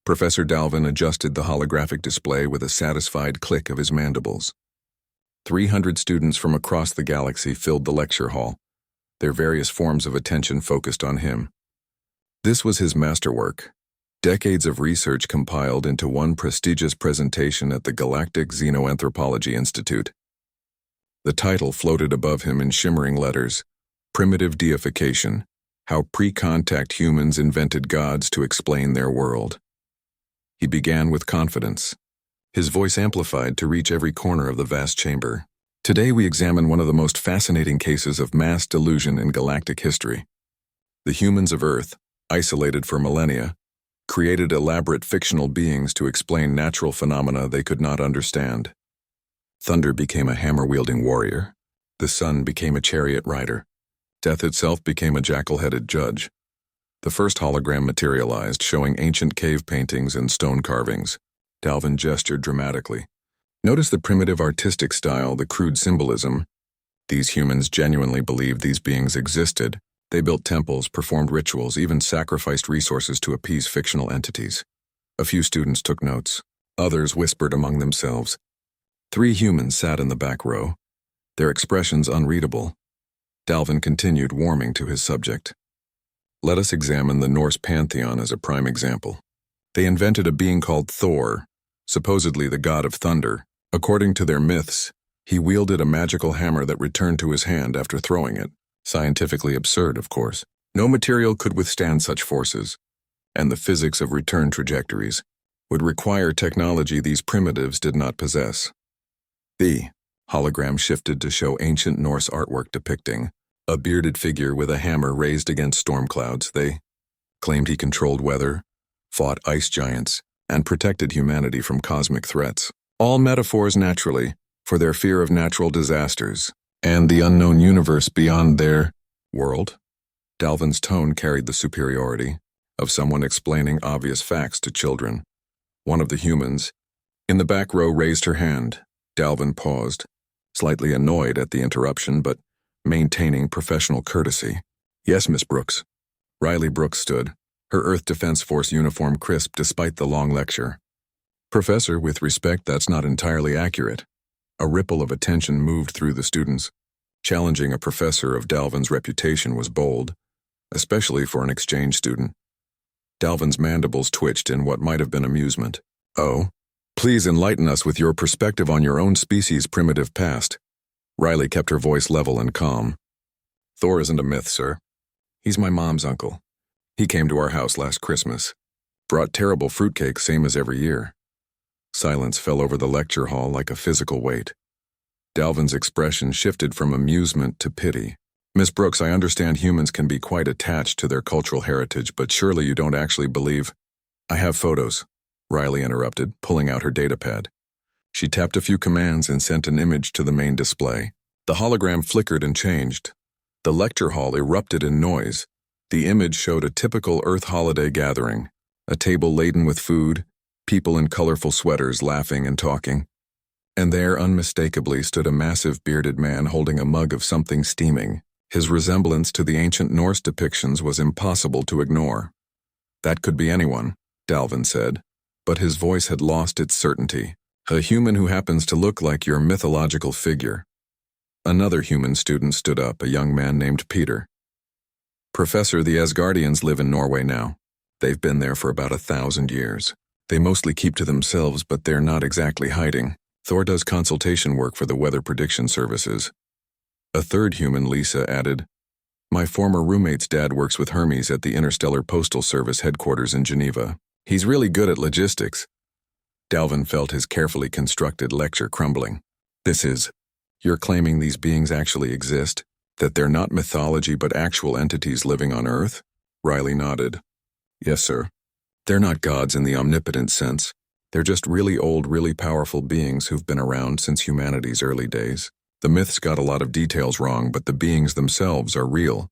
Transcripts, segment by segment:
Professor Dalvin adjusted the holographic display with a satisfied click of his mandibles. 300 students from across the galaxy filled the lecture hall, their various forms of attention focused on him. This was his masterwork, decades of research compiled into one prestigious presentation at the Galactic Xenoanthropology Institute. The title floated above him in shimmering letters: Primitive Deification, How Pre-Contact Humans Invented Gods to Explain Their World. He began with confidence, his voice amplified to reach every corner of the vast chamber. Today we examine one of the most fascinating cases of mass delusion in galactic history. The humans of Earth, isolated for millennia, created elaborate fictional beings to explain natural phenomena they could not understand. Thunder became a hammer-wielding warrior. The sun became a chariot rider. Death itself became a jackal-headed judge. The first hologram materialized, showing ancient cave paintings and stone carvings. Dalvin gestured dramatically. Notice the primitive artistic style, the crude symbolism. These humans genuinely believed these beings existed. They built temples, performed rituals, even sacrificed resources to appease fictional entities. A few students took notes. Others whispered among themselves. 3 humans sat in the back row, their expressions unreadable. Dalvin continued, warming to his subject. Let us examine the Norse pantheon as a prime example. They invented a being called Thor, supposedly the god of thunder. According to their myths, he wielded a magical hammer that returned to his hand after throwing it. Scientifically absurd, of course. No material could withstand such forces, and the physics of return trajectories would require technology these primitives did not possess. The hologram shifted to show ancient Norse artwork depicting a bearded figure with a hammer raised against storm clouds. They claimed he controlled weather, fought ice giants, and protected humanity from cosmic threats. All metaphors, naturally, for their fear of natural disasters and the unknown universe beyond their world. Dalvin's tone carried the superiority of someone explaining obvious facts to children. One of the humans in the back row raised her hand. Dalvin paused, slightly annoyed at the interruption, but maintaining professional courtesy. Yes, Miss Brooks. Riley Brooks stood, her Earth Defense Force uniform crisp despite the long lecture. Professor, with respect, that's not entirely accurate. A ripple of attention moved through the students. Challenging a professor of Dalvin's reputation was bold, especially for an exchange student. Dalvin's mandibles twitched in what might have been amusement. Oh, please enlighten us with your perspective on your own species' primitive past. Riley kept her voice level and calm. Thor isn't a myth, sir. He's my mom's uncle. He came to our house last Christmas. Brought terrible fruitcake, same as every year. Silence fell over the lecture hall like a physical weight. Dalvin's expression shifted from amusement to pity. Miss Brooks, I understand humans can be quite attached to their cultural heritage, but surely you don't actually believe— I have photos, Riley interrupted, pulling out her datapad. She tapped a few commands and sent an image to the main display. The hologram flickered and changed. The lecture hall erupted in noise. The image showed a typical Earth holiday gathering, a table laden with food, people in colorful sweaters laughing and talking. And there unmistakably stood a massive bearded man holding a mug of something steaming. His resemblance to the ancient Norse depictions was impossible to ignore. That could be anyone, Dalvin said, but his voice had lost its certainty. A human who happens to look like your mythological figure. Another human student stood up, a young man named Peter. Professor, the Asgardians live in Norway now. They've been there for about 1,000 years. They mostly keep to themselves, but they're not exactly hiding. Thor does consultation work for the weather prediction services. A third human, Lisa, added, My former roommate's dad works with Hermes at the Interstellar Postal Service headquarters in Geneva. He's really good at logistics. Dalvin felt his carefully constructed lecture crumbling. You're claiming these beings actually exist? That they're not mythology but actual entities living on Earth? Riley nodded. Yes, sir. They're not gods in the omnipotent sense. They're just really old, really powerful beings who've been around since humanity's early days. The myths got a lot of details wrong, but the beings themselves are real.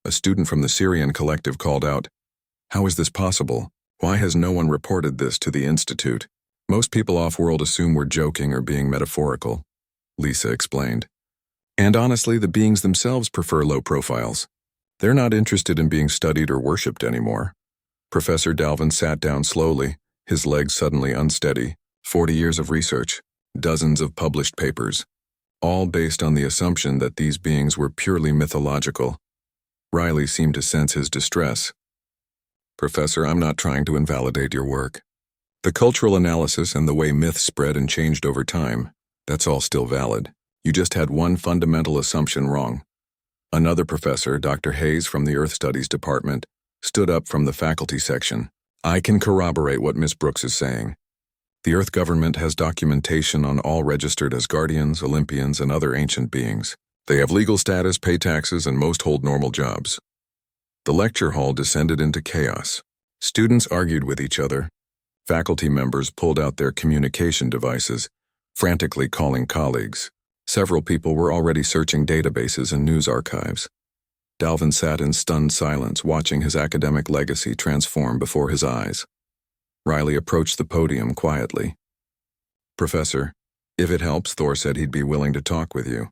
A student from the Syrian collective called out, How is this possible? Why has no one reported this to the Institute? Most people off-world assume we're joking or being metaphorical, Lisa explained. And honestly, the beings themselves prefer low profiles. They're not interested in being studied or worshipped anymore. Professor Dalvin sat down slowly, his legs suddenly unsteady. 40 years of research, dozens of published papers, all based on the assumption that these beings were purely mythological. Riley seemed to sense his distress. Professor, I'm not trying to invalidate your work. The cultural analysis and the way myths spread and changed over time, that's all still valid. You just had one fundamental assumption wrong. Another professor, Dr. Hayes from the Earth Studies Department, stood up from the faculty section. I can corroborate what Miss Brooks is saying. The Earth government has documentation on all registered as guardians, Olympians, and other ancient beings. They have legal status, pay taxes, and most hold normal jobs. The lecture hall descended into chaos. Students argued with each other. Faculty members pulled out their communication devices, frantically calling colleagues. Several people were already searching databases and news archives. Dalvin sat in stunned silence, watching his academic legacy transform before his eyes. Riley approached the podium quietly. Professor, if it helps, Thor said he'd be willing to talk with you.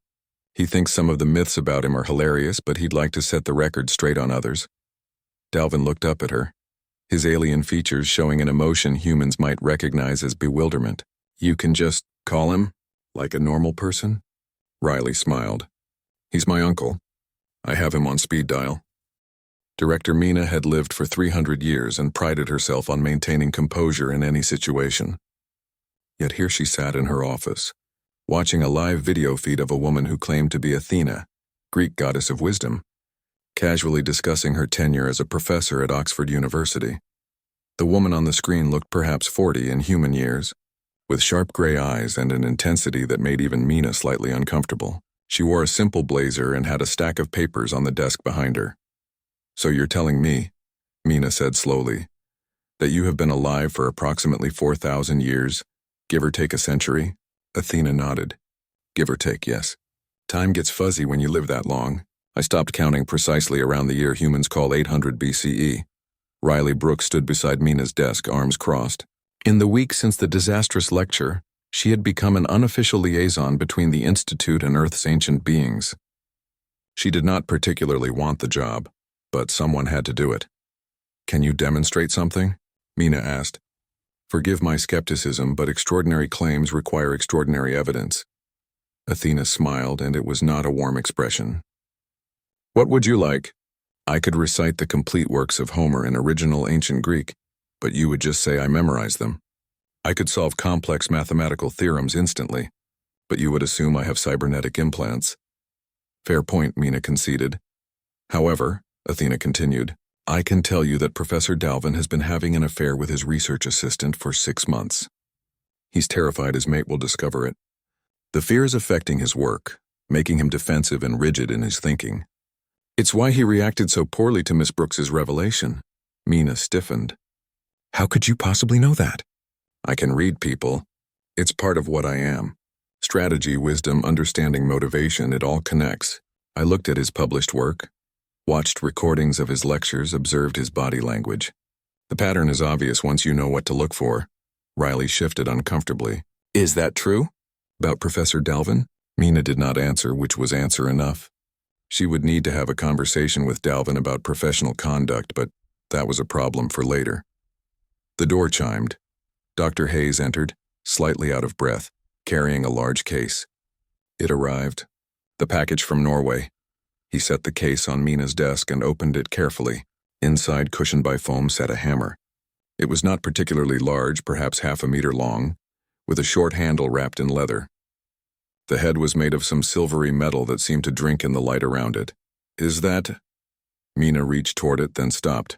He thinks some of the myths about him are hilarious, but he'd like to set the record straight on others. Dalvin looked up at her, his alien features showing an emotion humans might recognize as bewilderment. You can just call him like a normal person? Riley smiled. He's my uncle. I have him on speed dial. Director Mina had lived for 300 years and prided herself on maintaining composure in any situation. Yet here she sat in her office, watching a live video feed of a woman who claimed to be Athena, Greek goddess of wisdom, casually discussing her tenure as a professor at Oxford University. The woman on the screen looked perhaps 40 in human years, with sharp gray eyes and an intensity that made even Mina slightly uncomfortable. She wore a simple blazer and had a stack of papers on the desk behind her. So you're telling me, Mina said slowly, that you have been alive for approximately 4,000 years, give or take a century? Athena nodded. Give or take, yes. Time gets fuzzy when you live that long. I stopped counting precisely around the year humans call 800 BCE. Riley Brooks stood beside Mina's desk, arms crossed. In the week since the disastrous lecture, she had become an unofficial liaison between the Institute and Earth's ancient beings. She did not particularly want the job, but someone had to do it. Can you demonstrate something? Mina asked. Forgive my skepticism, but extraordinary claims require extraordinary evidence. Athena smiled, and it was not a warm expression. What would you like? I could recite the complete works of Homer in original ancient Greek, but you would just say I memorized them. I could solve complex mathematical theorems instantly, but you would assume I have cybernetic implants. Fair point, Mina conceded. However, Athena continued, I can tell you that Professor Dalvin has been having an affair with his research assistant for 6 months. He's terrified his mate will discover it. The fear is affecting his work, making him defensive and rigid in his thinking. It's why he reacted so poorly to Miss Brooks's revelation. Mina stiffened. How could you possibly know that? I can read people. It's part of what I am. Strategy, wisdom, understanding, motivation, it all connects. I looked at his published work, watched recordings of his lectures, observed his body language. The pattern is obvious once you know what to look for. Riley shifted uncomfortably. Is that true? About Professor Dalvin? Mina did not answer, which was answer enough. She would need to have a conversation with Dalvin about professional conduct, but that was a problem for later. The door chimed. Dr. Hayes entered, slightly out of breath, carrying a large case. It arrived. The package from Norway. He set the case on Mina's desk and opened it carefully. Inside, cushioned by foam, sat a hammer. It was not particularly large, perhaps half a meter long, with a short handle wrapped in leather. The head was made of some silvery metal that seemed to drink in the light around it. Is that? Mina reached toward it, then stopped.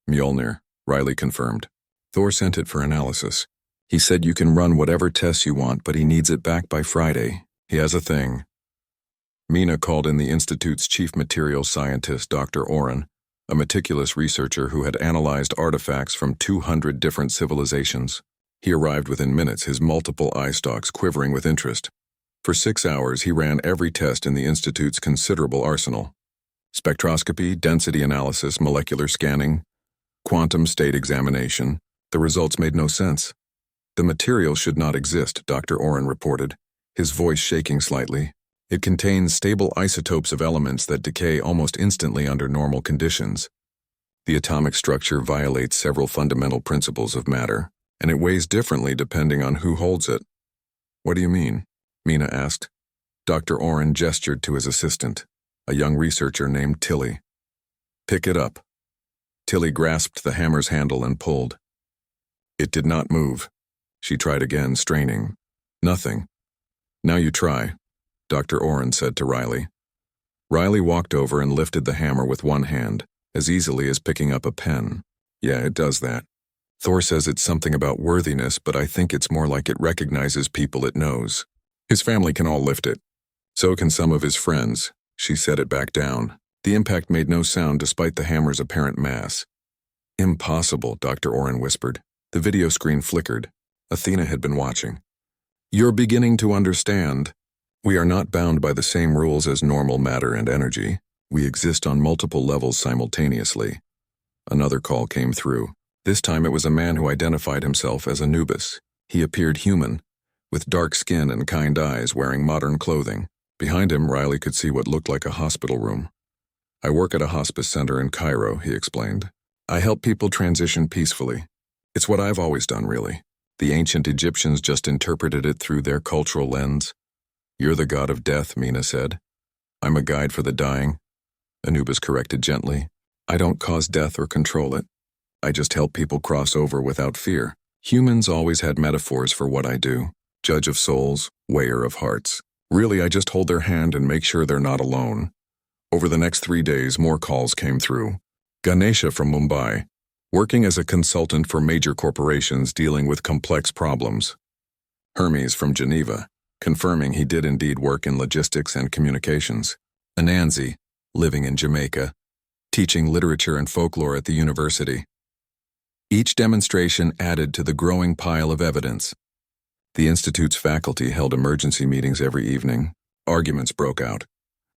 Mjolnir, Riley confirmed. Thor sent it for analysis. He said you can run whatever tests you want, but he needs it back by Friday. He has a thing. Mina called in the Institute's chief materials scientist, Dr. Oren, a meticulous researcher who had analyzed artifacts from 200 different civilizations. He arrived within minutes, his multiple eye stalks quivering with interest. For 6 hours, he ran every test in the Institute's considerable arsenal. Spectroscopy, density analysis, molecular scanning, quantum state examination. The results made no sense. The material should not exist, Dr. Oren reported, his voice shaking slightly. It contains stable isotopes of elements that decay almost instantly under normal conditions. The atomic structure violates several fundamental principles of matter. and it weighs differently depending on who holds it. What do you mean? Mina asked. Dr. Oren gestured to his assistant, a young researcher named Tilly. Pick it up. Tilly grasped the hammer's handle and pulled. It did not move. She tried again, straining. Nothing. Now you try, Dr. Oren said to Riley. Riley walked over and lifted the hammer with one hand, as easily as picking up a pen. Yeah, it does that. Thor says it's something about worthiness, but I think it's more like it recognizes people it knows. His family can all lift it. So can some of his friends. She set it back down. The impact made no sound despite the hammer's apparent mass. Impossible, Dr. Oren whispered. The video screen flickered. Athena had been watching. You're beginning to understand. We are not bound by the same rules as normal matter and energy. We exist on multiple levels simultaneously. Another call came through. This time it was a man who identified himself as Anubis. He appeared human, with dark skin and kind eyes, wearing modern clothing. Behind him, Riley could see what looked like a hospital room. I work at a hospice center in Cairo, he explained. I help people transition peacefully. It's what I've always done, really. The ancient Egyptians just interpreted it through their cultural lens. You're the god of death, Mina said. I'm a guide for the dying. Anubis corrected gently. I don't cause death or control it. I just help people cross over without fear. Humans always had metaphors for what I do. Judge of souls, weigher of hearts. Really, I just hold their hand and make sure they're not alone. Over the next 3 days, more calls came through. Ganesha from Mumbai, working as a consultant for major corporations dealing with complex problems. Hermes from Geneva, confirming he did indeed work in logistics and communications. Anansi, living in Jamaica, teaching literature and folklore at the university. Each demonstration added to the growing pile of evidence. The Institute's faculty held emergency meetings every evening. Arguments broke out.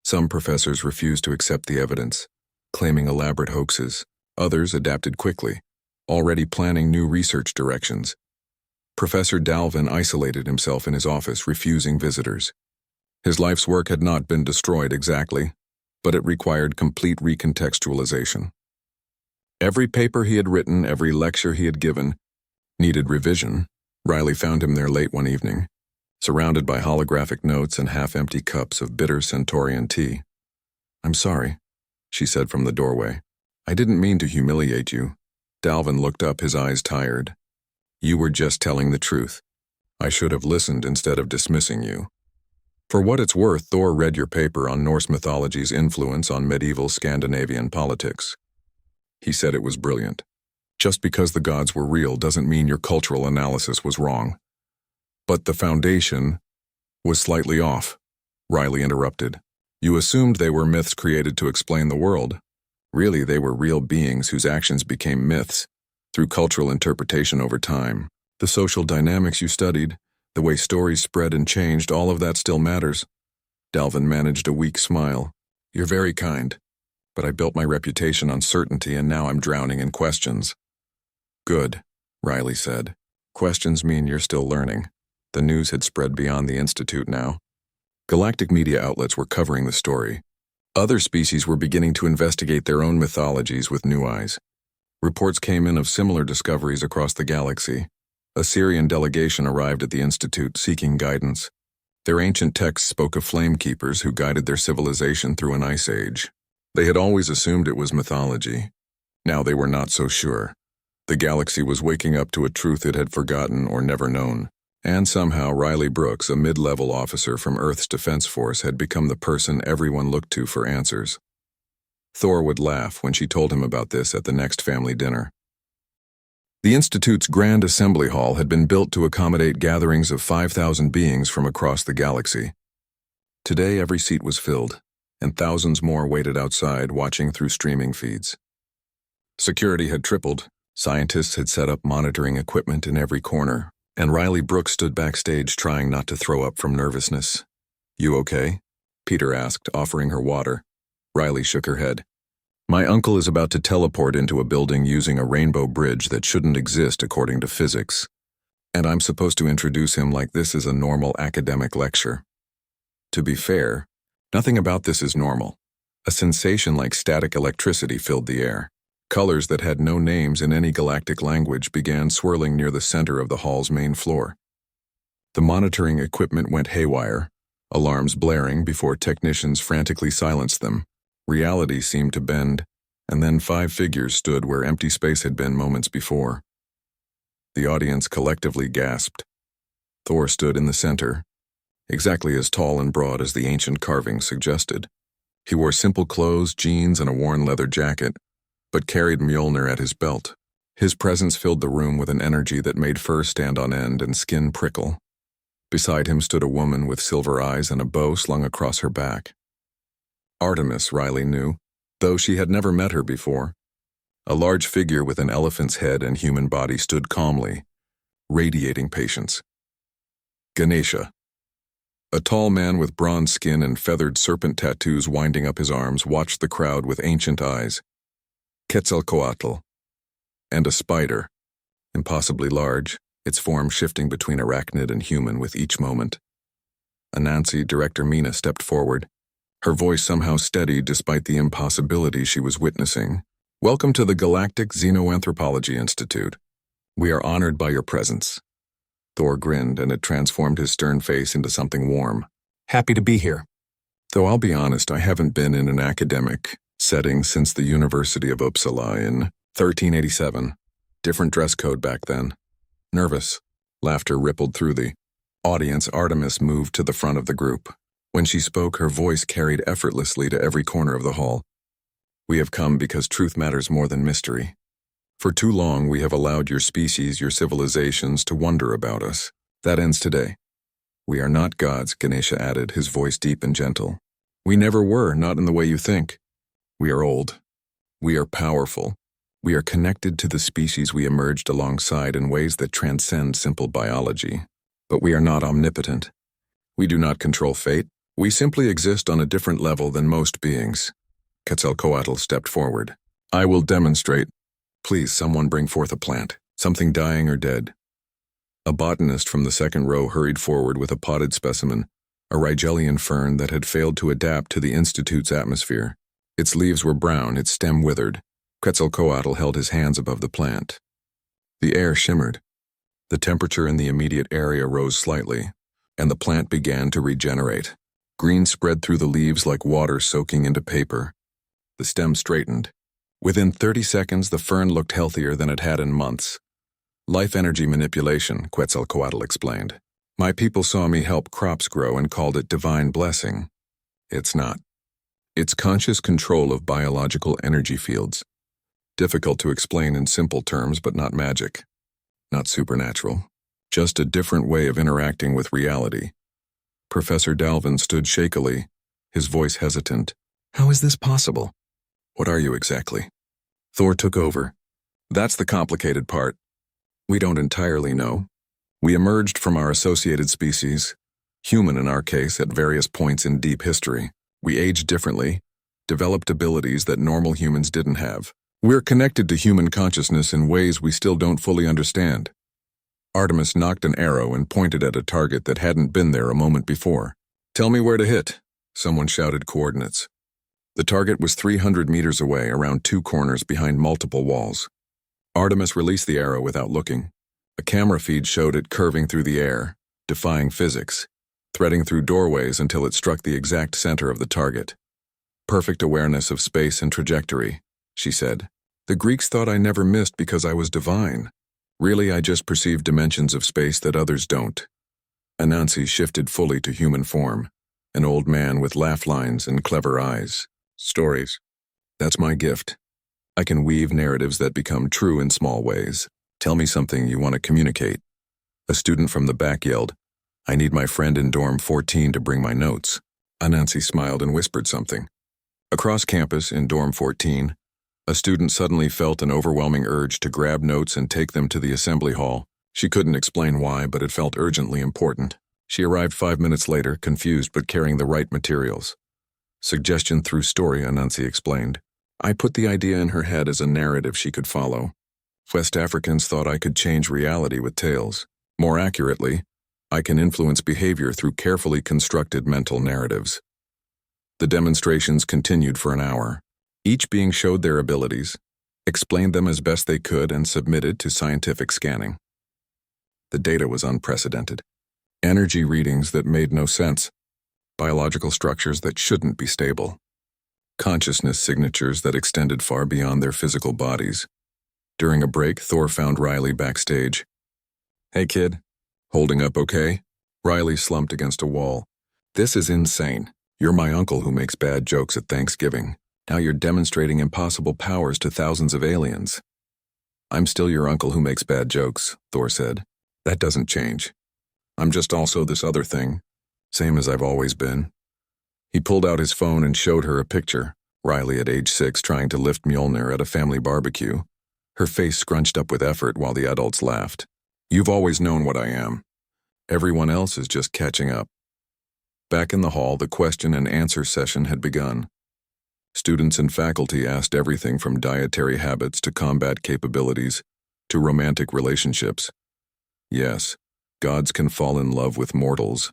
Some professors refused to accept the evidence, claiming elaborate hoaxes. Others adapted quickly, already planning new research directions. Professor Dalvin isolated himself in his office, refusing visitors. His life's work had not been destroyed exactly, but it required complete recontextualization. Every paper he had written, every lecture he had given, needed revision. Riley found him there late one evening, surrounded by holographic notes and half-empty cups of bitter Centaurian tea. I'm sorry, she said from the doorway. I didn't mean to humiliate you. Dalvin looked up, his eyes tired. You were just telling the truth. I should have listened instead of dismissing you. For what it's worth, Thor read your paper on Norse mythology's influence on medieval Scandinavian politics. He said it was brilliant. Just because the gods were real doesn't mean your cultural analysis was wrong. But the foundation was slightly off, Riley interrupted. You assumed they were myths created to explain the world. Really, they were real beings whose actions became myths through cultural interpretation over time. The social dynamics you studied, the way stories spread and changed, all of that still matters. Dalvin managed a weak smile. You're very kind, but I built my reputation on certainty and now I'm drowning in questions. Good, Riley said. Questions mean you're still learning. The news had spread beyond the Institute now. Galactic media outlets were covering the story. Other species were beginning to investigate their own mythologies with new eyes. Reports came in of similar discoveries across the galaxy. A Syrian delegation arrived at the Institute seeking guidance. Their ancient texts spoke of flamekeepers who guided their civilization through an ice age. They had always assumed it was mythology. Now they were not so sure. The galaxy was waking up to a truth it had forgotten or never known. And somehow Riley Brooks, a mid-level officer from Earth's Defense Force, had become the person everyone looked to for answers. Thor would laugh when she told him about this at the next family dinner. The Institute's Grand Assembly Hall had been built to accommodate gatherings of 5,000 beings from across the galaxy. Today every seat was filled, and thousands more waited outside watching through streaming feeds. Security had tripled. Scientists had set up monitoring equipment in every corner, and Riley Brooks stood backstage trying not to throw up from nervousness. You okay? Peter asked, offering her water. Riley shook her head. My uncle is about to teleport into a building using a rainbow bridge that shouldn't exist according to physics. And I'm supposed to introduce him like this is a normal academic lecture. To be fair, nothing about this is normal. A sensation like static electricity filled the air. Colors that had no names in any galactic language began swirling near the center of the hall's main floor. The monitoring equipment went haywire, alarms blaring before technicians frantically silenced them. Reality seemed to bend, and then 5 figures stood where empty space had been moments before. The audience collectively gasped. Thor stood in the center, exactly as tall and broad as the ancient carvings suggested. He wore simple clothes, jeans, and a worn leather jacket, but carried Mjolnir at his belt. His presence filled the room with an energy that made fur stand on end and skin prickle. Beside him stood a woman with silver eyes and a bow slung across her back. Artemis, Riley knew, though she had never met her before. A large figure with an elephant's head and human body stood calmly, radiating patience. Ganesha. A tall man with bronze skin and feathered serpent tattoos winding up his arms watched the crowd with ancient eyes. Quetzalcoatl. And a spider, impossibly large, its form shifting between arachnid and human with each moment. Anansi, Director Mina, stepped forward, her voice somehow steady despite the impossibility she was witnessing. "Welcome to the Galactic Xenoanthropology Institute. We are honored by your presence." Thor grinned, and it transformed his stern face into something warm. "Happy to be here." Though I'll be honest, I haven't been in an academic setting since the University of Uppsala in 1387. Different dress code back then. Nervous. Laughter rippled through the audience. Artemis moved to the front of the group. When she spoke, her voice carried effortlessly to every corner of the hall. "We have come because truth matters more than mystery. For too long, we have allowed your species, your civilizations, to wonder about us. That ends today." "We are not gods," Ganesha added, his voice deep and gentle. "We never were, not in the way you think. We are old. We are powerful. We are connected to the species we emerged alongside in ways that transcend simple biology. But we are not omnipotent. We do not control fate. We simply exist on a different level than most beings." Quetzalcoatl stepped forward. "I will demonstrate. Please, someone bring forth a plant, something dying or dead." A botanist from the second row hurried forward with a potted specimen, a Rigelian fern that had failed to adapt to the Institute's atmosphere. Its leaves were brown, its stem withered. Quetzalcoatl held his hands above the plant. The air shimmered. The temperature in the immediate area rose slightly, and the plant began to regenerate. Green spread through the leaves like water soaking into paper. The stem straightened. Within 30 seconds, the fern looked healthier than it had in months. "Life energy manipulation," Quetzalcoatl explained. "My people saw me help crops grow and called it divine blessing. It's not. It's conscious control of biological energy fields. Difficult to explain in simple terms, but not magic. Not supernatural. Just a different way of interacting with reality." Professor Dalvin stood shakily, his voice hesitant. "How is this possible?" "What are you exactly?" Thor took over. "That's the complicated part. We don't entirely know. We emerged from our associated species, human in our case, at various points in deep history. We aged differently, developed abilities that normal humans didn't have. We're connected to human consciousness in ways we still don't fully understand." Artemis knocked an arrow and pointed at a target that hadn't been there a moment before. "Tell me where to hit," someone shouted coordinates. The target was 300 meters away, around 2 corners behind multiple walls. Artemis released the arrow without looking. A camera feed showed it curving through the air, defying physics, threading through doorways until it struck the exact center of the target. "Perfect awareness of space and trajectory," she said. "The Greeks thought I never missed because I was divine. Really, I just perceive dimensions of space that others don't." Anansi shifted fully to human form, an old man with laugh lines and clever eyes. "Stories. That's my gift. I can weave narratives that become true in small ways. Tell me something you want to communicate." A student from the back yelled, "I need my friend in dorm 14 to bring my notes." Anansi smiled and whispered something. Across campus, in dorm 14, a student suddenly felt an overwhelming urge to grab notes and take them to the assembly hall. She couldn't explain why, but it felt urgently important. She arrived 5 minutes later, confused but carrying the right materials. "Suggestion through story," Anansi explained. "I put the idea in her head as a narrative she could follow. West Africans thought I could change reality with tales. More accurately, I can influence behavior through carefully constructed mental narratives." The demonstrations continued for an hour. Each being showed their abilities, explained them as best they could, and submitted to scientific scanning. The data was unprecedented. Energy readings that made no sense, biological structures that shouldn't be stable, consciousness signatures that extended far beyond their physical bodies. During a break, Thor found Riley backstage. "Hey kid, holding up okay?" Riley slumped against a wall. "This is insane. You're my uncle who makes bad jokes at Thanksgiving. Now you're demonstrating impossible powers to thousands of aliens." "I'm still your uncle who makes bad jokes," Thor said. "That doesn't change. I'm just also this other thing, same as I've always been." He pulled out his phone and showed her a picture. Riley at age 6 trying to lift Mjolnir at a family barbecue. Her face scrunched up with effort while the adults laughed. "You've always known what I am. Everyone else is just catching up." Back in the hall, the question and answer session had begun. Students and faculty asked everything from dietary habits to combat capabilities to romantic relationships. Yes, gods can fall in love with mortals.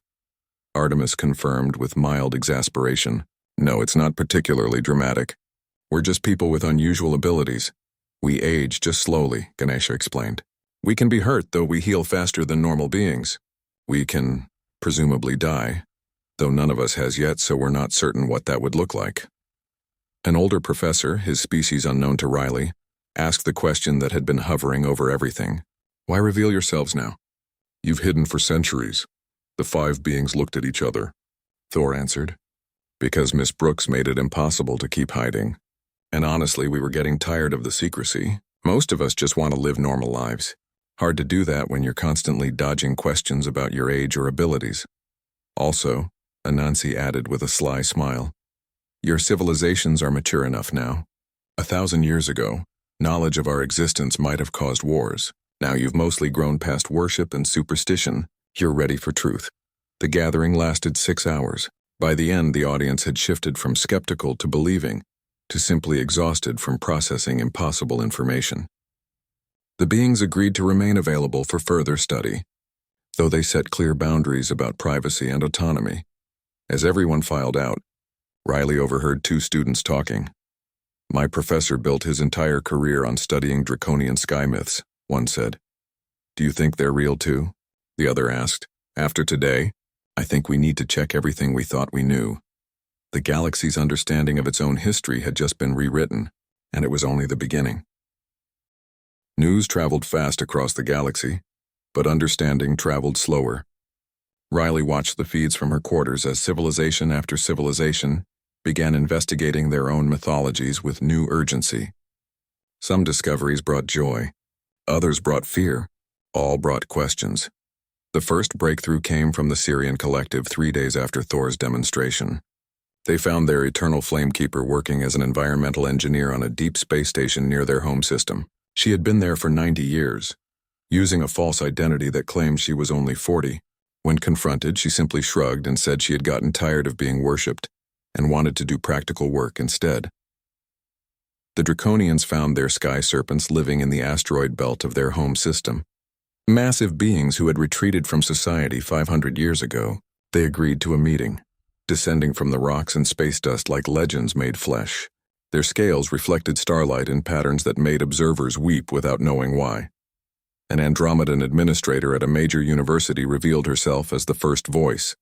Artemis confirmed with mild exasperation. "No, it's not particularly dramatic. We're just people with unusual abilities. We age just slowly," Ganesha explained. "We can be hurt, though we heal faster than normal beings. We can, presumably, die, though none of us has yet, so we're not certain what that would look like." An older professor, his species unknown to Riley, asked the question that had been hovering over everything. "Why reveal yourselves now?" "You've hidden for centuries." The 5 beings looked at each other. Thor answered, "Because Miss Brooks made it impossible to keep hiding. And honestly, we were getting tired of the secrecy. Most of us just want to live normal lives. Hard to do that when you're constantly dodging questions about your age or abilities." "Also," Anansi added with a sly smile, "your civilizations are mature enough now. 1,000 years ago, knowledge of our existence might have caused wars. Now you've mostly grown past worship and superstition. You're ready for truth." The gathering lasted 6 hours. By the end, the audience had shifted from skeptical to believing, to simply exhausted from processing impossible information. The beings agreed to remain available for further study, though they set clear boundaries about privacy and autonomy. As everyone filed out, Riley overheard 2 students talking. "My professor built his entire career on studying draconian sky myths," one said. "Do you think they're real too?" the other asked. "After today, I think we need to check everything we thought we knew." The galaxy's understanding of its own history had just been rewritten, and it was only the beginning. News traveled fast across the galaxy, but understanding traveled slower. Riley watched the feeds from her quarters as civilization after civilization began investigating their own mythologies with new urgency. Some discoveries brought joy, others brought fear, all brought questions. The first breakthrough came from the Syrian collective 3 days after Thor's demonstration. They found their eternal flamekeeper working as an environmental engineer on a deep space station near their home system. She had been there for 90 years, using a false identity that claimed she was only 40. When confronted, she simply shrugged and said she had gotten tired of being worshipped and wanted to do practical work instead. The Draconians found their sky serpents living in the asteroid belt of their home system. Massive beings who had retreated from society 500 years ago. They agreed to a meeting, descending from the rocks and space dust like legends made flesh. Their scales reflected starlight in patterns that made observers weep without knowing why. An Andromedan administrator at a major university revealed herself as the first voice,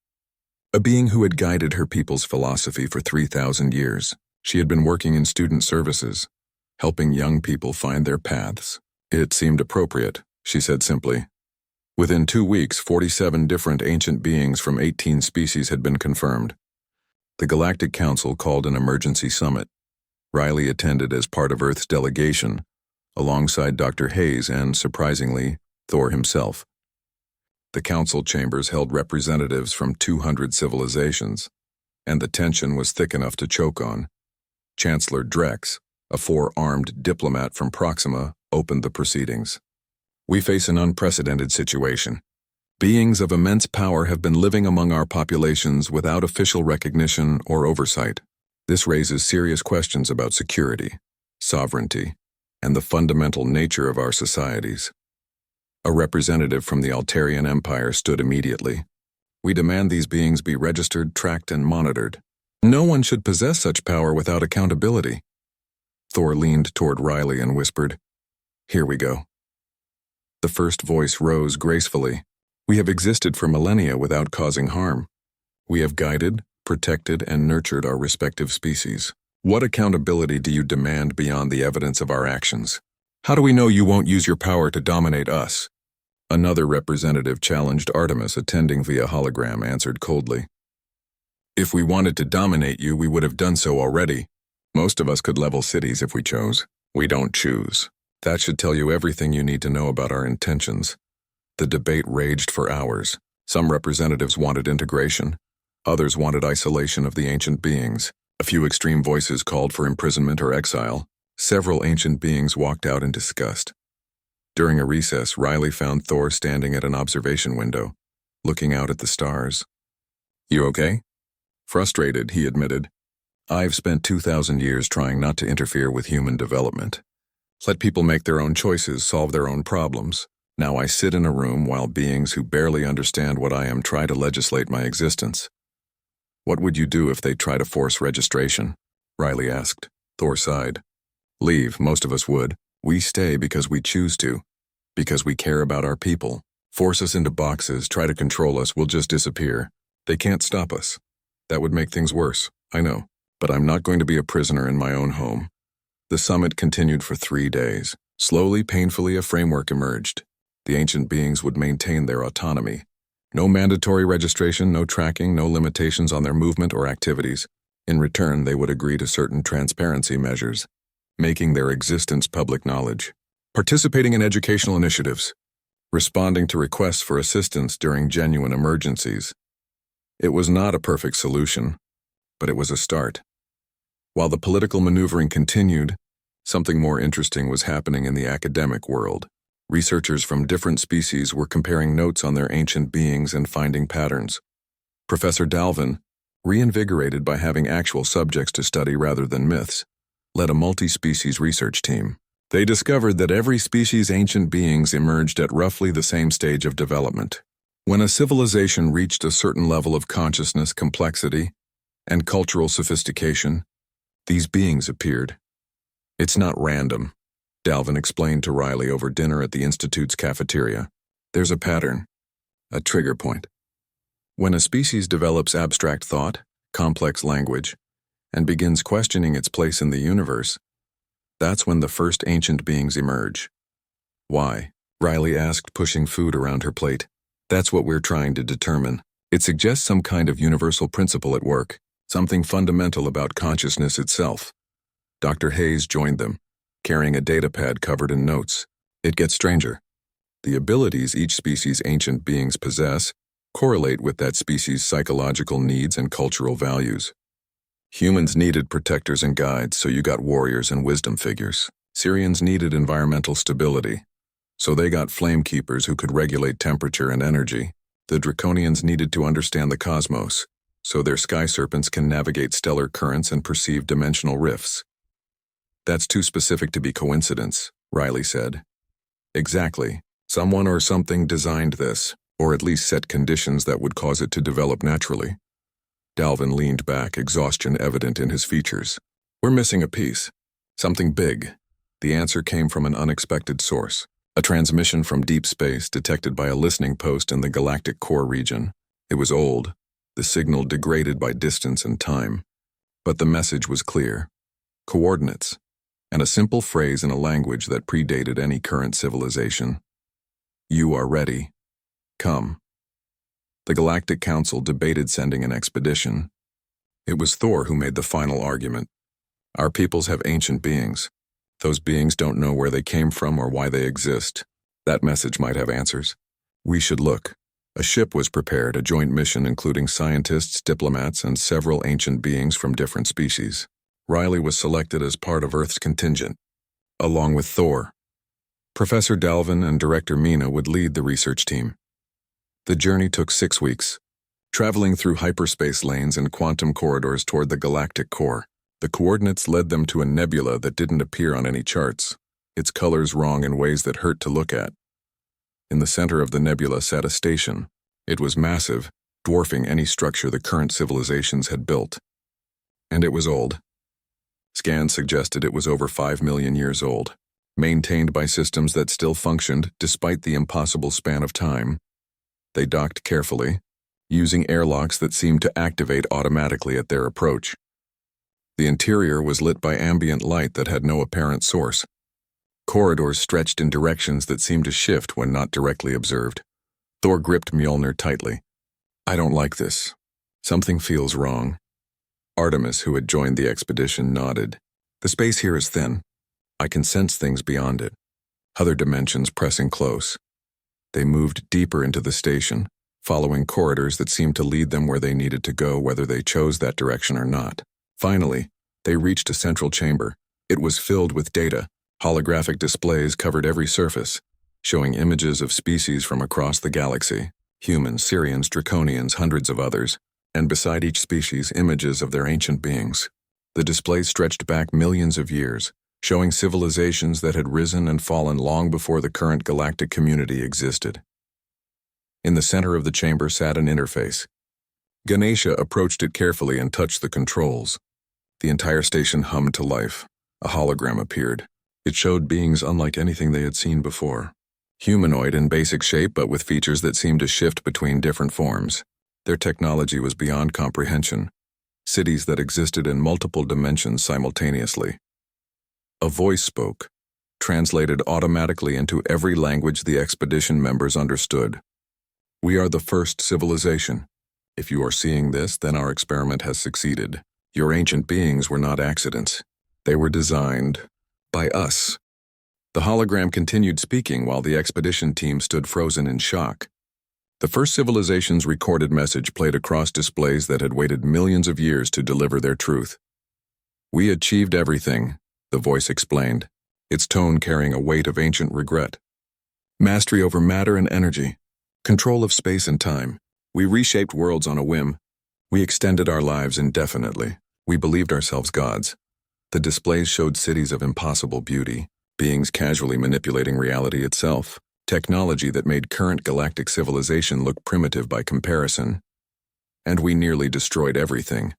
a being who had guided her people's philosophy for 3,000 years. She had been working in student services, helping young people find their paths. "It seemed appropriate," she said simply. Within 2 weeks, 47 different ancient beings from 18 species had been confirmed. The Galactic Council called an emergency summit. Riley attended as part of Earth's delegation, alongside Dr. Hayes and, surprisingly, Thor himself. The council chambers held representatives from 200 civilizations, and the tension was thick enough to choke on. Chancellor Drex, a 4-armed diplomat from Proxima, opened the proceedings. "We face an unprecedented situation. Beings of immense power have been living among our populations without official recognition or oversight. This raises serious questions about security, sovereignty, and the fundamental nature of our societies." A representative from the Altarian Empire stood immediately. "We demand these beings be registered, tracked, and monitored. No one should possess such power without accountability." Thor leaned toward Riley and whispered, "Here we go." The first voice rose gracefully. "We have existed for millennia without causing harm. We have guided, protected, and nurtured our respective species. What accountability do you demand beyond the evidence of our actions? How do we know you won't use your power to dominate us?" Another representative challenged Artemis, attending via hologram, answered coldly, "If we wanted to dominate you, we would have done so already. Most of us could level cities if we chose. We don't choose. That should tell you everything you need to know about our intentions." The debate raged for hours. Some representatives wanted integration. Others wanted isolation of the ancient beings. A few extreme voices called for imprisonment or exile. Several ancient beings walked out in disgust. During a recess, Riley found Thor standing at an observation window, looking out at the stars. "You okay?" Frustrated, he admitted, "I've spent 2,000 years trying not to interfere with human development. Let people make their own choices, solve their own problems. Now I sit in a room while beings who barely understand what I am try to legislate my existence." "What would you do if they try to force registration?" Riley asked. Thor sighed. "Leave, most of us would. We stay because we choose to, because we care about our people. Force us into boxes, try to control us, we'll just disappear. They can't stop us. That would make things worse, I know, but I'm not going to be a prisoner in my own home." The summit continued for 3 days. Slowly, painfully, a framework emerged. The ancient beings would maintain their autonomy. No mandatory registration, no tracking, no limitations on their movement or activities. In return, they would agree to certain transparency measures, making their existence public knowledge. Participating in educational initiatives. Responding to requests for assistance during genuine emergencies. It was not a perfect solution, but it was a start. While the political maneuvering continued, something more interesting was happening in the academic world. Researchers from different species were comparing notes on their ancient beings and finding patterns. Professor Dalvin, reinvigorated by having actual subjects to study rather than myths, led a multi-species research team. They discovered that every species' ancient beings emerged at roughly the same stage of development. When a civilization reached a certain level of consciousness, complexity, and cultural sophistication, these beings appeared. "It's not random," Dalvin explained to Riley over dinner at the Institute's cafeteria. "There's a pattern, a trigger point. When a species develops abstract thought, complex language, and begins questioning its place in the universe, that's when the first ancient beings emerge." "Why?" Riley asked, pushing food around her plate. "That's what we're trying to determine. It suggests some kind of universal principle at work, something fundamental about consciousness itself." Dr. Hayes joined them, carrying a datapad covered in notes. "It gets stranger. The abilities each species' ancient beings possess correlate with that species' psychological needs and cultural values. Humans needed protectors and guides, so you got warriors and wisdom figures. Syrians needed environmental stability, so they got flame keepers who could regulate temperature and energy. The Draconians needed to understand the cosmos, so their sky serpents can navigate stellar currents and perceive dimensional rifts." "That's too specific to be coincidence," Riley said. "Exactly. Someone or something designed this, or at least set conditions that would cause it to develop naturally." Dalvin leaned back, exhaustion evident in his features. "We're missing a piece. Something big." The answer came from an unexpected source. A transmission from deep space detected by a listening post in the Galactic core region. It was old, the signal degraded by distance and time. But the message was clear. Coordinates, and a simple phrase in a language that predated any current civilization. "You are ready. Come." The Galactic Council debated sending an expedition. It was Thor who made the final argument. "Our peoples have ancient beings. Those beings don't know where they came from or why they exist. That message might have answers. We should look." A ship was prepared, a joint mission including scientists, diplomats, and several ancient beings from different species. Riley was selected as part of Earth's contingent, along with Thor. Professor Dalvin and Director Mina would lead the research team. The journey took 6 weeks, traveling through hyperspace lanes and quantum corridors toward the galactic core. The coordinates led them to a nebula that didn't appear on any charts, its colors wrong in ways that hurt to look at. In the center of the nebula sat a station. It was massive, dwarfing any structure the current civilizations had built. And it was old. Scans suggested it was over 5 million years old, maintained by systems that still functioned despite the impossible span of time. They docked carefully, using airlocks that seemed to activate automatically at their approach. The interior was lit by ambient light that had no apparent source. Corridors stretched in directions that seemed to shift when not directly observed. Thor gripped Mjolnir tightly. "I don't like this. Something feels wrong." Artemis, who had joined the expedition, nodded. "The space here is thin. I can sense things beyond it. Other dimensions pressing close." They moved deeper into the station, following corridors that seemed to lead them where they needed to go, whether they chose that direction or not. Finally, they reached a central chamber. It was filled with data. Holographic displays covered every surface, showing images of species from across the galaxy. Humans, Syrians, Draconians, hundreds of others, and beside each species, images of their ancient beings. The displays stretched back millions of years, showing civilizations that had risen and fallen long before the current galactic community existed. In the center of the chamber sat an interface. Ganesha approached it carefully and touched the controls. The entire station hummed to life. A hologram appeared. It showed beings unlike anything they had seen before. Humanoid in basic shape, but with features that seemed to shift between different forms. Their technology was beyond comprehension. Cities that existed in multiple dimensions simultaneously. A voice spoke, translated automatically into every language the expedition members understood. "We are the first civilization. If you are seeing this, then our experiment has succeeded. Your ancient beings were not accidents. They were designed by us." The hologram continued speaking while the expedition team stood frozen in shock. The first civilization's recorded message played across displays that had waited millions of years to deliver their truth. "We achieved everything," the voice explained, its tone carrying a weight of ancient regret. "Mastery over matter and energy. Control of space and time. We reshaped worlds on a whim. We extended our lives indefinitely. We believed ourselves gods." The displays showed cities of impossible beauty, beings casually manipulating reality itself, technology that made current galactic civilization look primitive by comparison. "And we nearly destroyed everything,"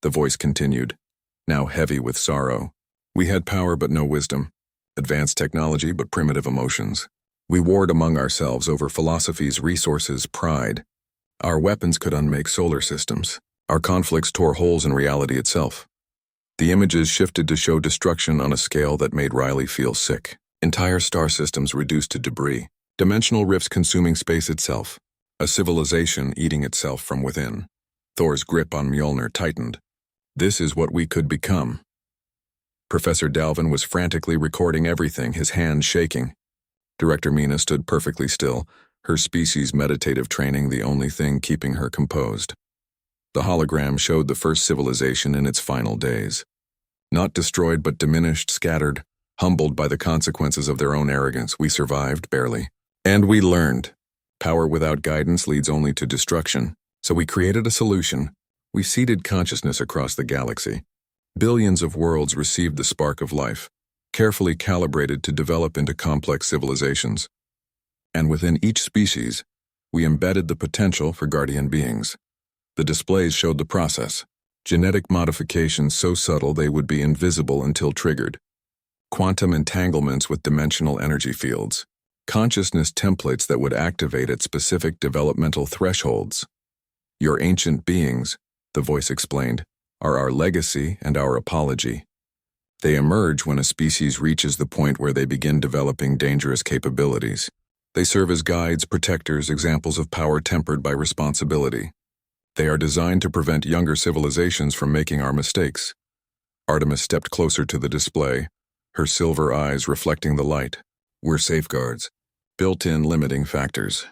the voice continued, now heavy with sorrow. "We had power but no wisdom, advanced technology but primitive emotions. We warred among ourselves over philosophies, resources, pride. Our weapons could unmake solar systems. Our conflicts tore holes in reality itself." The images shifted to show destruction on a scale that made Riley feel sick. Entire star systems reduced to debris, dimensional rifts consuming space itself, a civilization eating itself from within. Thor's grip on Mjolnir tightened. "This is what we could become." Professor Dalvin was frantically recording everything, his hands shaking. Director Mina stood perfectly still, her species' meditative training the only thing keeping her composed. The hologram showed the first civilization in its final days. Not destroyed but diminished, scattered, humbled by the consequences of their own arrogance. "We survived, barely. And we learned. Power without guidance leads only to destruction. So we created a solution. We seeded consciousness across the galaxy. Billions of worlds received the spark of life, carefully calibrated to develop into complex civilizations. And within each species, we embedded the potential for guardian beings." The displays showed the process. Genetic modifications so subtle they would be invisible until triggered. Quantum entanglements with dimensional energy fields. Consciousness templates that would activate at specific developmental thresholds. "Your ancient beings," the voice explained, "are our legacy and our apology. They emerge when a species reaches the point where they begin developing dangerous capabilities. They serve as guides, protectors, examples of power tempered by responsibility. They are designed to prevent younger civilizations from making our mistakes." Artemis stepped closer to the display, her silver eyes reflecting the light. "We're safeguards, built-in limiting factors."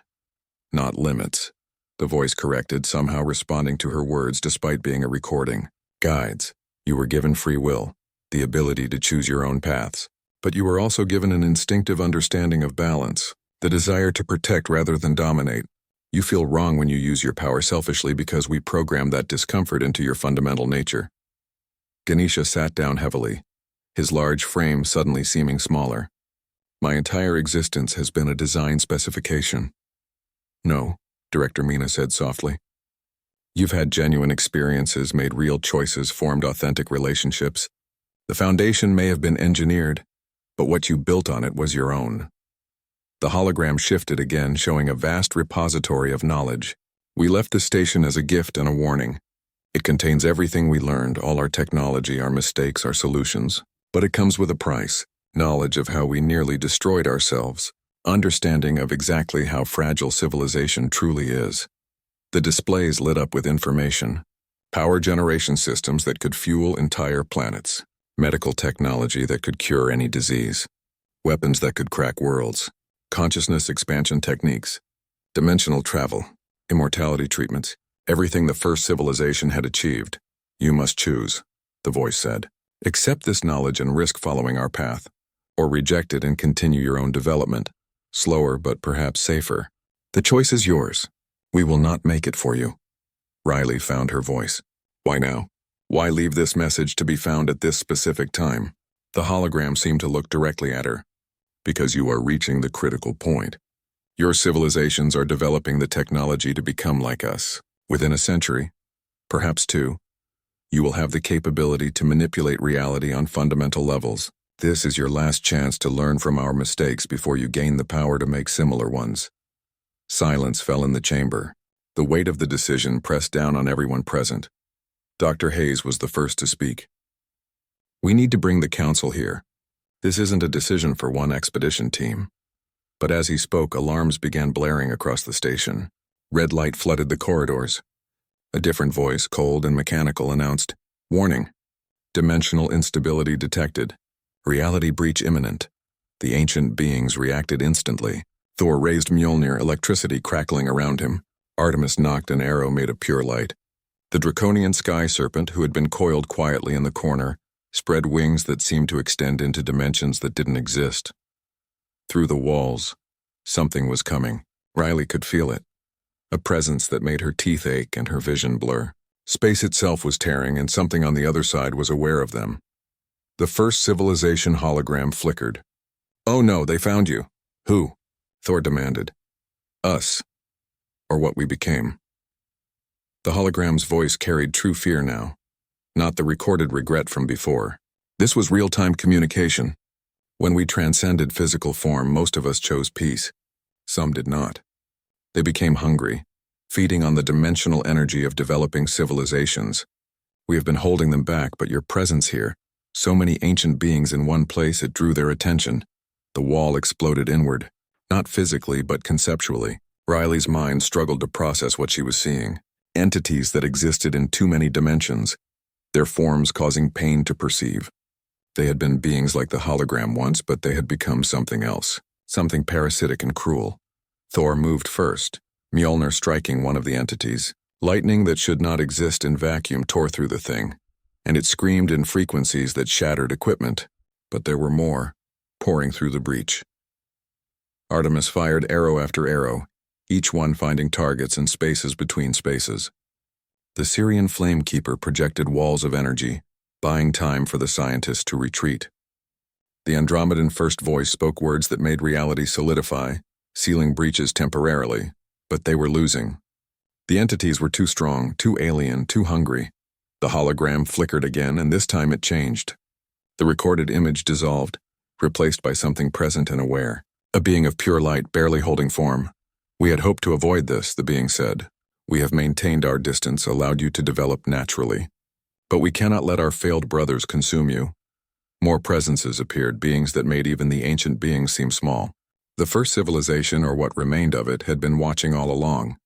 "Not limits," the voice corrected, somehow responding to her words despite being a recording. "Guides. You were given free will, the ability to choose your own paths. But you were also given an instinctive understanding of balance, the desire to protect rather than dominate. You feel wrong when you use your power selfishly because we programmed that discomfort into your fundamental nature." Ganesha sat down heavily, his large frame suddenly seeming smaller. "My entire existence has been a design specification." "No," Director Mina said softly. "You've had genuine experiences, made real choices, formed authentic relationships. The foundation may have been engineered, but what you built on it was your own. The hologram shifted again, showing a vast repository of knowledge. We left the station as a gift and a warning. It contains everything we learned, all our technology, our mistakes, our solutions. But it comes with a price. Knowledge of how we nearly destroyed ourselves. Understanding of exactly how fragile civilization truly is. The displays lit up with information. Power generation systems that could fuel entire planets. Medical technology that could cure any disease. Weapons that could crack worlds. Consciousness expansion techniques. Dimensional travel. Immortality treatments. Everything the first civilization had achieved. You must choose, the voice said. Accept this knowledge and risk following our path. Or reject it and continue your own development. Slower but perhaps safer. The choice is yours. We will not make it for you. Riley found her voice. Why now? Why leave this message to be found at this specific time? The hologram seemed to look directly at her. Because you are reaching the critical point. Your civilizations are developing the technology to become like us. Within a century, perhaps two, you will have the capability to manipulate reality on fundamental levels. This is your last chance to learn from our mistakes before you gain the power to make similar ones. Silence fell in the chamber. The weight of the decision pressed down on everyone present. Dr. Hayes was the first to speak. We need to bring the council here. This isn't a decision for one expedition team. But as he spoke, alarms began blaring across the station. Red light flooded the corridors. A different voice, cold and mechanical, announced, "Warning. Dimensional instability detected. Reality breach imminent." The ancient beings reacted instantly. Thor raised Mjolnir, electricity crackling around him. Artemis knocked an arrow made of pure light. The draconian sky serpent, who had been coiled quietly in the corner, spread wings that seemed to extend into dimensions that didn't exist. Through the walls, something was coming. Riley could feel it. A presence that made her teeth ache and her vision blur. Space itself was tearing, and something on the other side was aware of them. The first civilization hologram flickered. "Oh no, they found you." "Who?" Thor demanded. "Us. Or what we became." The hologram's voice carried true fear now, not the recorded regret from before. This was real-time communication. When we transcended physical form, most of us chose peace. Some did not. They became hungry, feeding on the dimensional energy of developing civilizations. We have been holding them back, but your presence here, so many ancient beings in one place, it drew their attention. The wall exploded inward, not physically but conceptually. Riley's mind struggled to process what she was seeing. Entities that existed in too many dimensions, their forms causing pain to perceive. They had been beings like the hologram once, but they had become something else, something parasitic and cruel. Thor moved first, Mjolnir striking one of the entities. Lightning that should not exist in vacuum tore through the thing, and it screamed in frequencies that shattered equipment. But there were more, pouring through the breach. Artemis fired arrow after arrow, each one finding targets in spaces between spaces. The Syrian Flamekeeper projected walls of energy, buying time for the scientists to retreat. The Andromedan first voice spoke words that made reality solidify, sealing breaches temporarily, but they were losing. The entities were too strong, too alien, too hungry. The hologram flickered again, and this time it changed. The recorded image dissolved, replaced by something present and aware. A being of pure light, barely holding form. "We had hoped to avoid this," the being said. "We have maintained our distance, allowed you to develop naturally. But we cannot let our failed brothers consume you." More presences appeared, beings that made even the ancient beings seem small. The first civilization, or what remained of it, had been watching all along.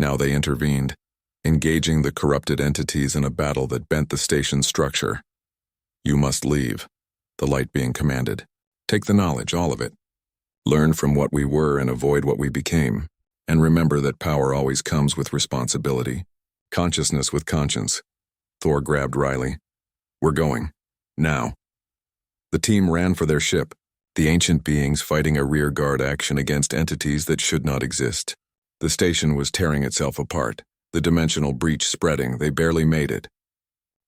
Now they intervened, engaging the corrupted entities in a battle that bent the station's structure. "You must leave," the light being commanded. "Take the knowledge, all of it. Learn from what we were and avoid what we became. And remember that power always comes with responsibility. Consciousness with conscience." Thor grabbed Riley. "We're going. Now." The team ran for their ship, the ancient beings fighting a rear-guard action against entities that should not exist. The station was tearing itself apart, the dimensional breach spreading. They barely made it.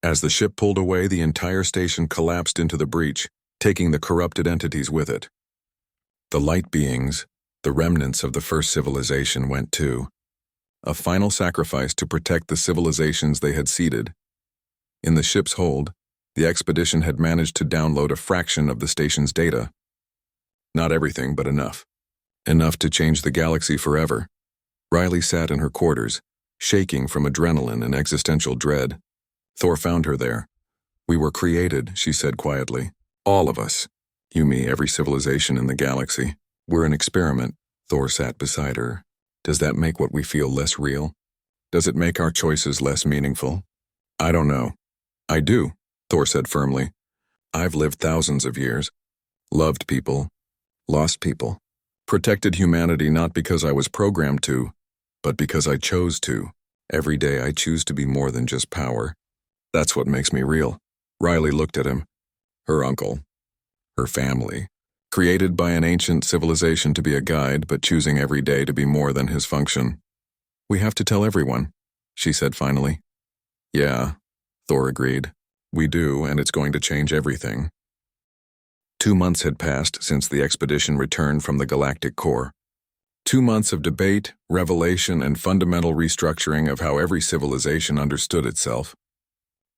As the ship pulled away, the entire station collapsed into the breach, taking the corrupted entities with it. The light beings, the remnants of the first civilization, went too. A final sacrifice to protect the civilizations they had seeded. In the ship's hold, The expedition had managed to download a fraction of the station's data. Not everything, but enough. Enough to change the galaxy forever. Riley sat in her quarters, shaking from adrenaline and existential dread. Thor found her there. "We were created," she said quietly. "All of us. You, me, every civilization in the galaxy. We're an experiment." Thor sat beside her. "Does that make what we feel less real? Does it make our choices less meaningful?" "I don't know." "I do," Thor said firmly. "I've lived thousands of years. Loved people. Lost people. Protected humanity not because I was programmed to, but because I chose to. Every day I choose to be more than just power. That's what makes me real." Riley looked at him. Her uncle. Her family. Created by an ancient civilization to be a guide, but choosing every day to be more than his function. "We have to tell everyone," she said finally. "Yeah," Thor agreed. "We do, and it's going to change everything." 2 months had passed since the expedition returned from the galactic core. 2 months of debate, revelation, and fundamental restructuring of how every civilization understood itself.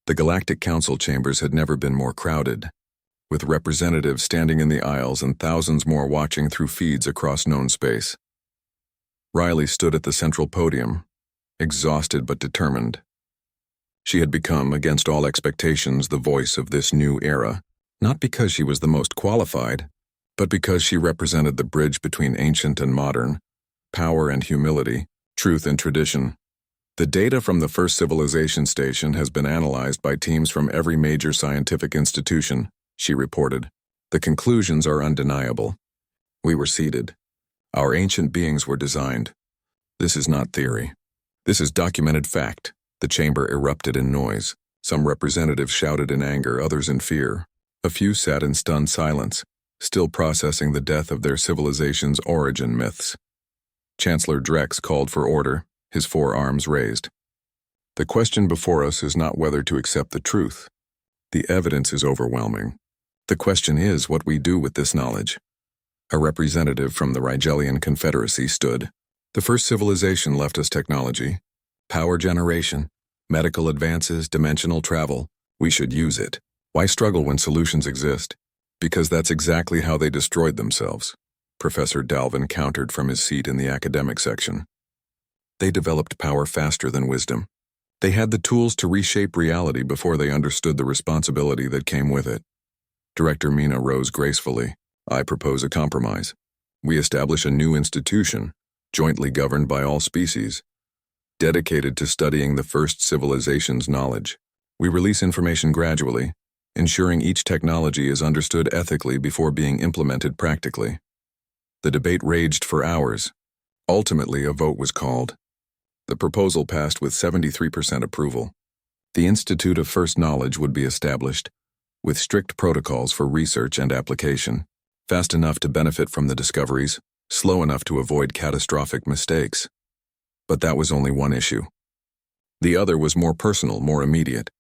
The Galactic Council chambers had never been more crowded, with representatives standing in the aisles and thousands more watching through feeds across known space. Riley stood at the central podium, exhausted but determined. She had become, against all expectations, the voice of this new era, not because she was the most qualified, but because she represented the bridge between ancient and modern, power and humility, truth and tradition. "The data from the first civilization station has been analyzed by teams from every major scientific institution," she reported. "The conclusions are undeniable. We were seeded. Our ancient beings were designed. This is not theory. This is documented fact." The chamber erupted in noise. Some representatives shouted in anger, others in fear. A few sat in stunned silence, still processing the death of their civilization's origin myths. Chancellor Drex called for order, his 4 arms raised. "The question before us is not whether to accept the truth. The evidence is overwhelming. The question is what we do with this knowledge." A representative from the Rigelian Confederacy stood. "The first civilization left us technology, power generation, medical advances, dimensional travel. We should use it. Why struggle when solutions exist? Because that's exactly how they destroyed themselves," Professor Dalvin countered from his seat in the academic section. "They developed power faster than wisdom. They had the tools to reshape reality before they understood the responsibility that came with it." Director Mina rose gracefully. "I propose a compromise. We establish a new institution, jointly governed by all species, dedicated to studying the first civilization's knowledge. We release information gradually, ensuring each technology is understood ethically before being implemented practically." The debate raged for hours. Ultimately, a vote was called. The proposal passed with 73% approval. The Institute of First Knowledge would be established, with strict protocols for research and application, fast enough to benefit from the discoveries, slow enough to avoid catastrophic mistakes. But that was only one issue. The other was more personal, more immediate.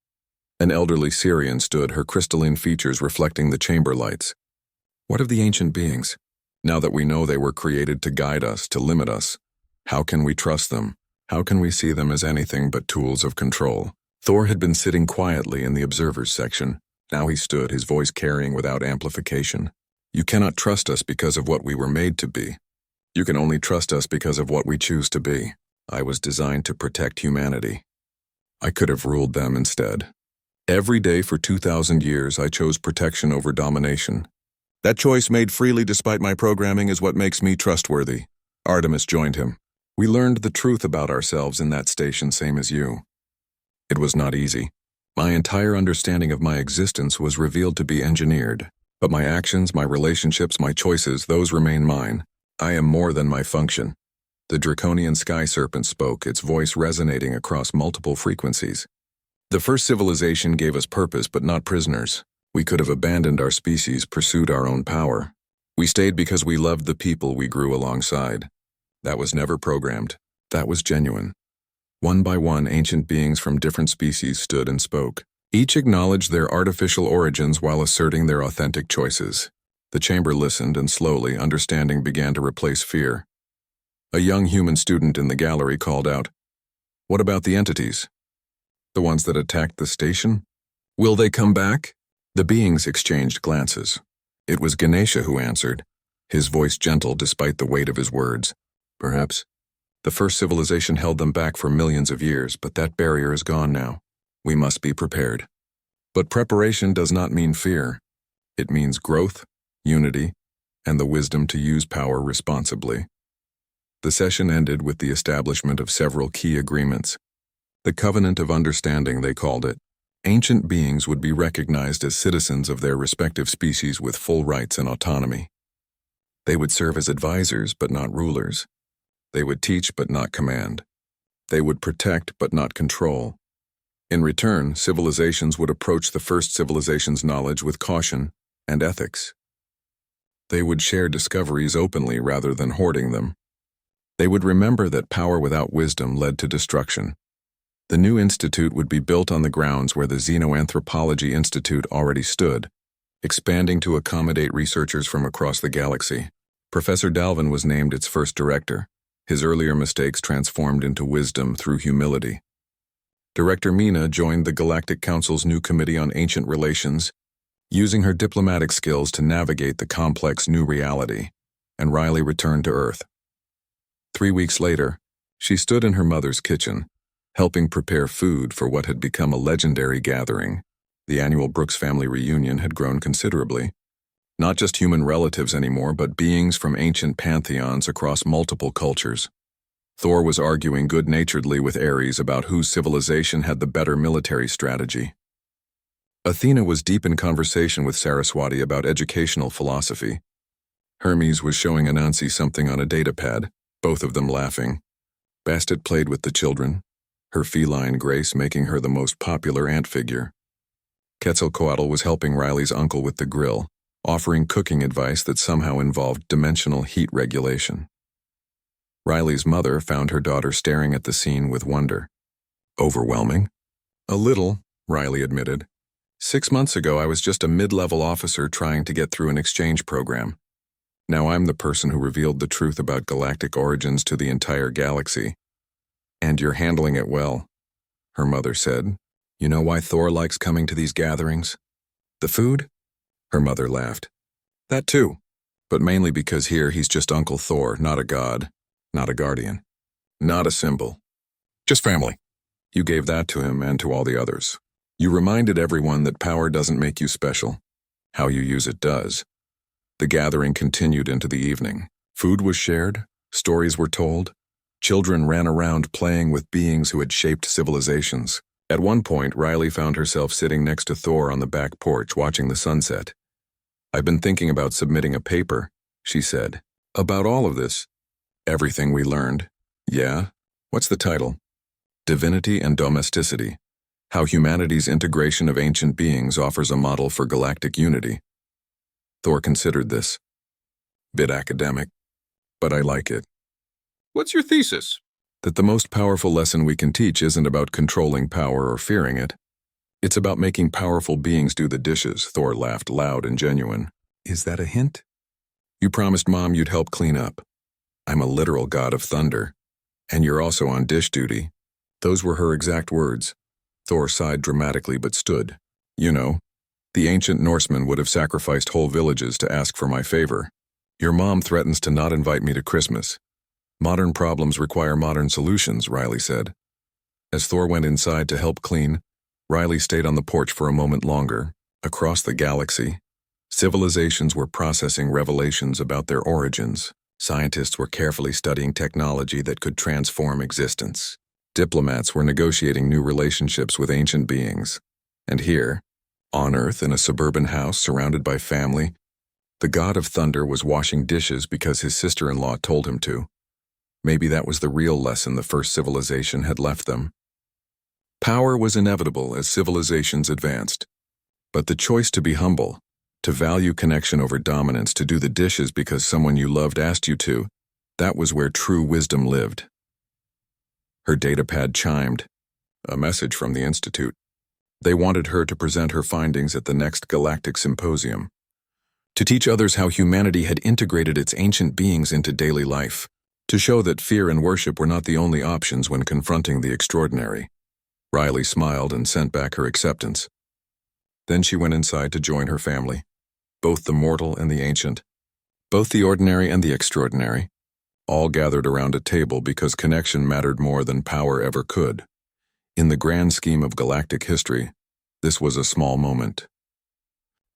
An elderly Syrian stood, her crystalline features reflecting the chamber lights. "What of the ancient beings? Now that we know they were created to guide us, to limit us, how can we trust them? How can we see them as anything but tools of control?" Thor had been sitting quietly in the observers section. Now he stood, his voice carrying without amplification. "You cannot trust us because of what we were made to be. You can only trust us because of what we choose to be. I was designed to protect humanity. I could have ruled them instead. Every day for 2,000 years I chose protection over domination. That choice made freely despite my programming is what makes me trustworthy." Artemis joined him. "We learned the truth about ourselves in that station, same as you. It was not easy. My entire understanding of my existence was revealed to be engineered. But my actions, my relationships, my choices, those remain mine. I am more than my function." The draconian sky serpent spoke, its voice resonating across multiple frequencies. "The first civilization gave us purpose, but not prisoners. We could have abandoned our species, pursued our own power. We stayed because we loved the people we grew alongside. That was never programmed. That was genuine." One by one, ancient beings from different species stood and spoke. Each acknowledged their artificial origins while asserting their authentic choices. The chamber listened, and slowly, understanding began to replace fear. A young human student in the gallery called out, "What about the entities? The ones that attacked the station?" Will they come back? The beings exchanged glances. It was Ganesha who answered, his voice gentle despite the weight of his words. Perhaps. The first civilization held them back for millions of years, but that barrier is gone now. We must be prepared. But preparation does not mean fear. It means growth, unity, and the wisdom to use power responsibly. The session ended with the establishment of several key agreements. The Covenant of Understanding, they called it. Ancient beings would be recognized as citizens of their respective species with full rights and autonomy. They would serve as advisors but not rulers. They would teach but not command. They would protect but not control. In return, civilizations would approach the first civilization's knowledge with caution and ethics. They would share discoveries openly rather than hoarding them. They would remember that power without wisdom led to destruction. The new institute would be built on the grounds where the Xenoanthropology Institute already stood, expanding to accommodate researchers from across the galaxy. Professor Dalvin was named its first director, his earlier mistakes transformed into wisdom through humility. Director Mina joined the Galactic Council's new Committee on Ancient Relations, using her diplomatic skills to navigate the complex new reality, and Riley returned to Earth. 3 weeks later, she stood in her mother's kitchen, helping prepare food for what had become a legendary gathering. The annual Brooks family reunion had grown considerably. Not just human relatives anymore, but beings from ancient pantheons across multiple cultures. Thor was arguing good-naturedly with Ares about whose civilization had the better military strategy. Athena was deep in conversation with Saraswati about educational philosophy. Hermes was showing Anansi something on a datapad, both of them laughing. Bastet played with the children, her feline grace making her the most popular ant figure. Quetzalcoatl was helping Riley's uncle with the grill, offering cooking advice that somehow involved dimensional heat regulation. Riley's mother found her daughter staring at the scene with wonder. Overwhelming? A little, Riley admitted. 6 months ago, I was just a mid-level officer trying to get through an exchange program. Now I'm the person who revealed the truth about galactic origins to the entire galaxy. And you're handling it well, her mother said. You know why Thor likes coming to these gatherings? The food? Her mother laughed. That too, but mainly because here he's just Uncle Thor, not a god, not a guardian, not a symbol. Just family. You gave that to him and to all the others. You reminded everyone that power doesn't make you special. How you use it does. The gathering continued into the evening. Food was shared, stories were told. Children ran around playing with beings who had shaped civilizations. At one point, Riley found herself sitting next to Thor on the back porch watching the sunset. I've been thinking about submitting a paper, she said. About all of this. Everything we learned. Yeah? What's the title? Divinity and Domesticity. How humanity's integration of ancient beings offers a model for galactic unity. Thor considered this. Bit academic, but I like it. What's your thesis? That the most powerful lesson we can teach isn't about controlling power or fearing it. It's about making powerful beings do the dishes, Thor laughed loud and genuine. Is that a hint? You promised Mom you'd help clean up. I'm a literal god of thunder. And you're also on dish duty. Those were her exact words. Thor sighed dramatically but stood. You know, the ancient Norsemen would have sacrificed whole villages to ask for my favor. Your mom threatens to not invite me to Christmas. Modern problems require modern solutions, Riley said. As Thor went inside to help clean, Riley stayed on the porch for a moment longer. Across the galaxy, civilizations were processing revelations about their origins. Scientists were carefully studying technology that could transform existence. Diplomats were negotiating new relationships with ancient beings. And here, on Earth in a suburban house surrounded by family, the god of thunder was washing dishes because his sister-in-law told him to. Maybe that was the real lesson the first civilization had left them. Power was inevitable as civilizations advanced. But the choice to be humble, to value connection over dominance, to do the dishes because someone you loved asked you to, that was where true wisdom lived. Her datapad chimed. A message from the Institute. They wanted her to present her findings at the next Galactic Symposium. To teach others how humanity had integrated its ancient beings into daily life. To show that fear and worship were not the only options when confronting the extraordinary. Riley smiled and sent back her acceptance. Then she went inside to join her family, both the mortal and the ancient, both the ordinary and the extraordinary, all gathered around a table because connection mattered more than power ever could. In the grand scheme of galactic history, this was a small moment.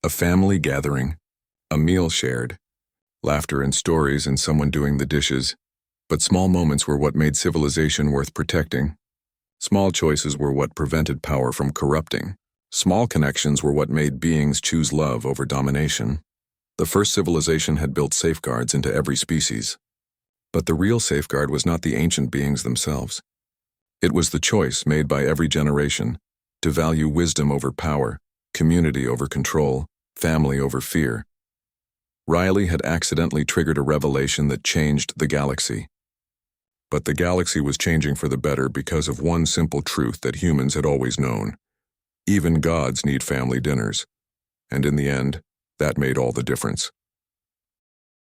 A family gathering, a meal shared, laughter and stories and someone doing the dishes, but small moments were what made civilization worth protecting. Small choices were what prevented power from corrupting. Small connections were what made beings choose love over domination. The first civilization had built safeguards into every species. But the real safeguard was not the ancient beings themselves. It was the choice made by every generation to value wisdom over power, community over control, family over fear. Riley had accidentally triggered a revelation that changed the galaxy. But the galaxy was changing for the better because of one simple truth that humans had always known. Even gods need family dinners. And in the end, that made all the difference.